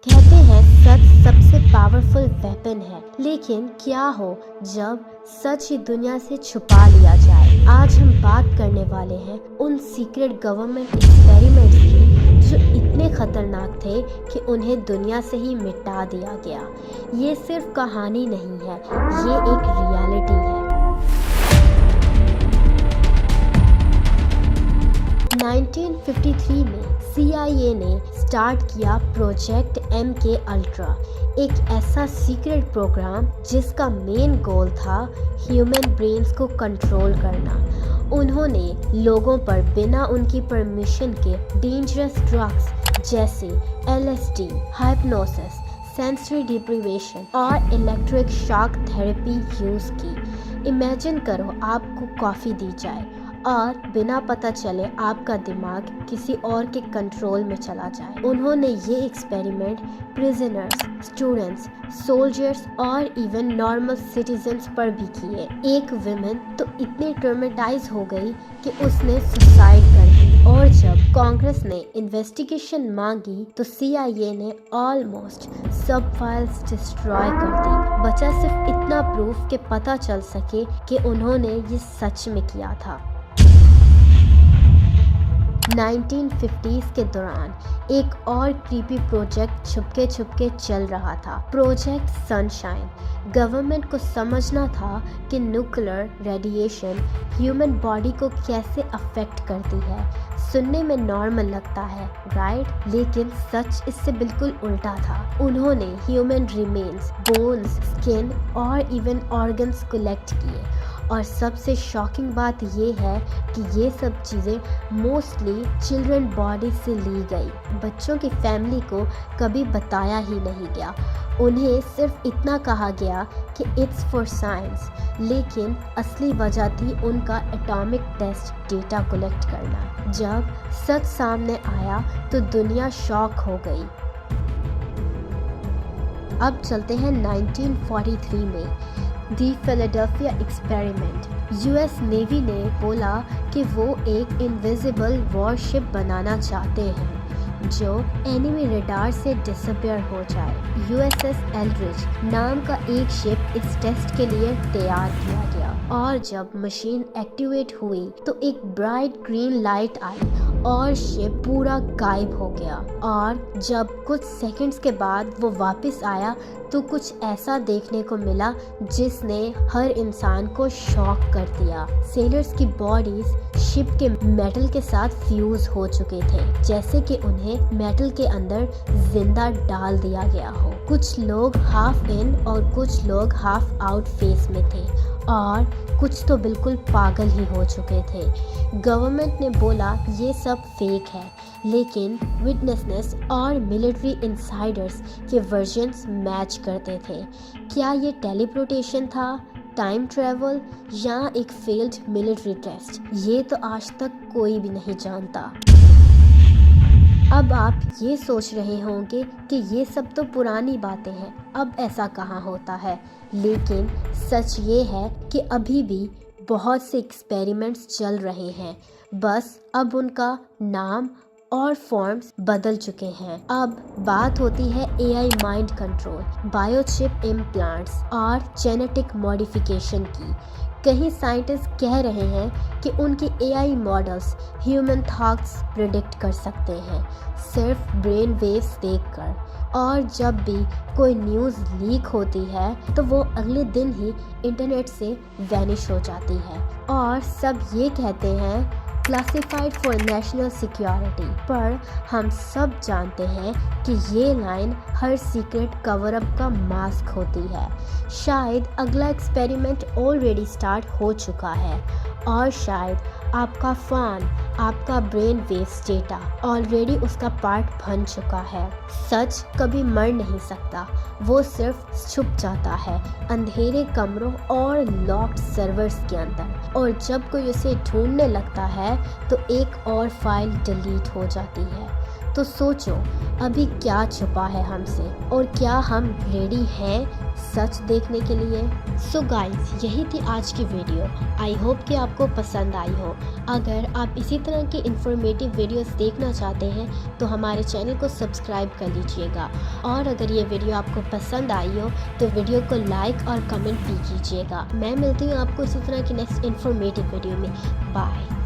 कहते हैं सच सबसे पावरफुल वेपन है, लेकिन क्या हो जब सच ही दुनिया से छुपा लिया जाए। आज हम बात करने वाले हैं उन सीक्रेट गवर्नमेंट एक्सपेरिमेंट्स की जो इतने खतरनाक थे कि उन्हें दुनिया से ही मिटा दिया गया। ये सिर्फ कहानी नहीं है, ये एक रियलिटी है। 1953 में CIA ने स्टार्ट किया प्रोजेक्ट MK अल्ट्रा, एक ऐसा सीक्रेट प्रोग्राम जिसका मेन गोल था ह्यूमन ब्रेन्स को कंट्रोल करना। उन्होंने लोगों पर बिना उनकी परमिशन के डेंजरस ड्रग्स जैसे LSD, हाइप्नोसिस, सेंसरी डिप्रीवेशन और इलेक्ट्रिक शॉक थेरेपी यूज़ की। इमेजिन करो आपको कॉफ़ी दी जाए और बिना पता चले आपका दिमाग किसी और के कंट्रोल में चला जाए। उन्होंने ये एक्सपेरिमेंट प्रिजनर्स, स्टूडेंट्स, सोल्जर्स और इवन नॉर्मल सिटीजन्स पर भी किए। एक विमेन तो इतनी ट्रॉमेटाइज हो गई कि उसने सुसाइड कर दी, और जब कांग्रेस ने इन्वेस्टिगेशन मांगी तो CIA ने ऑलमोस्ट सब फाइल्स डिस्ट्रॉय कर दी। बचा सिर्फ इतना प्रूफ कि पता चल सके कि उन्होंने ये सच में किया था। 1950s के दौरान एक और क्रीपी प्रोजेक्ट छुपके छुपके चल रहा था, प्रोजेक्ट सनशाइन। गवर्नमेंट को समझना था कि न्यूक्लियर रेडिएशन ह्यूमन बॉडी को कैसे अफेक्ट करती है। सुनने में नॉर्मल लगता है, राइट? लेकिन सच इससे बिल्कुल उल्टा था। उन्होंने ह्यूमन रिमेन्स, बोन्स, स्किन और इवन ऑर्गन्स कलेक्ट किए, और सबसे शॉकिंग बात ये है कि ये सब चीज़ें मोस्टली चिल्ड्रन बॉडी से ली गई। बच्चों की फैमिली को कभी बताया ही नहीं गया। उन्हें सिर्फ इतना कहा गया कि इट्स फॉर साइंस, लेकिन असली वजह थी उनका एटॉमिक टेस्ट डेटा कलेक्ट करना। जब सच सामने आया तो दुनिया शॉक हो गई। अब चलते हैं 1943 में, दी फिलाडेल्फिया एक्सपेरिमेंट। US नेवी ने बोला कि वो एक इनविजिबल वॉरशिप बनाना चाहते हैं जो एनिमी रडार से डिसअपियर हो जाए। USS एल्ड्रिच नाम का एक शिप इस टेस्ट के लिए तैयार किया गया, और जब मशीन एक्टिवेट हुई तो एक ब्राइट ग्रीन लाइट आई और शिप पूरा गायब हो गया। और जब कुछ सेकंड्स के बाद वो वापस आया तो कुछ ऐसा देखने को मिला जिसने हर इंसान को शॉक कर दिया। सेलर्स की बॉडीज शिप के मेटल के साथ फ्यूज हो चुके थे, जैसे कि उन्हें मेटल के अंदर जिंदा डाल दिया गया हो। कुछ लोग हाफ इन और कुछ लोग हाफ आउट फेस में थे, और कुछ तो बिल्कुल पागल ही हो चुके थे। गवर्नमेंट ने बोला ये सब फेक है, लेकिन विटनेसेस और मिलिट्री इनसाइडर्स के वर्जन्स मैच करते थे। क्या ये टेलीपोर्टेशन था, टाइम ट्रैवल, या एक फेल्ड मिलिट्री टेस्ट? ये तो आज तक कोई भी नहीं जानता। अब आप ये सोच रहे होंगे कि ये सब तो पुरानी बातें हैं, अब ऐसा कहाँ होता है। लेकिन सच ये है कि अभी भी बहुत से एक्सपेरिमेंट्स चल रहे हैं, बस अब उनका नाम और फॉर्म्स बदल चुके हैं। अब बात होती है AI mind control, biochip implants और जेनेटिक मॉडिफिकेशन की। कई साइंटिस्ट कह रहे हैं कि उनके AI models human thoughts predict कर सकते हैं सिर्फ ब्रेन वेव्स देखकर, और जब भी कोई न्यूज़ लीक होती है तो वो अगले दिन ही इंटरनेट से वैनिश हो जाती है, और सब ये कहते हैं क्लासिफाइड फॉर नेशनल सिक्योरिटी। पर हम सब जानते हैं कि ये लाइन हर सीक्रेट कवर अप का मास्क होती है। शायद अगला एक्सपेरिमेंट ऑलरेडी स्टार्ट हो चुका है, और शायद आपका फ़ोन, आपका ब्रेन वेव्स डेटा ऑलरेडी उसका पार्ट बन चुका है। सच कभी मर नहीं सकता, वो सिर्फ छुप जाता है अंधेरे कमरों और लॉक्ड सर्वर्स के अंदर, और जब कोई उसे ढूंढने लगता है तो एक और फाइल डिलीट हो जाती है। तो सोचो अभी क्या छुपा है हमसे और क्या हम रेडी हैं सच देखने के लिए। सो गाइस, यही थी आज की वीडियो। आई होप कि आपको पसंद आई हो। अगर आप इसी तरह की इन्फॉर्मेटिव वीडियोस देखना चाहते हैं तो हमारे चैनल को सब्सक्राइब कर लीजिएगा, और अगर ये वीडियो आपको पसंद आई हो तो वीडियो को लाइक और कमेंट भी कीजिएगा। मैं मिलती हूँ आपको इसी तरह की नेक्स्ट इन्फॉर्मेटिव वीडियो में। बाय।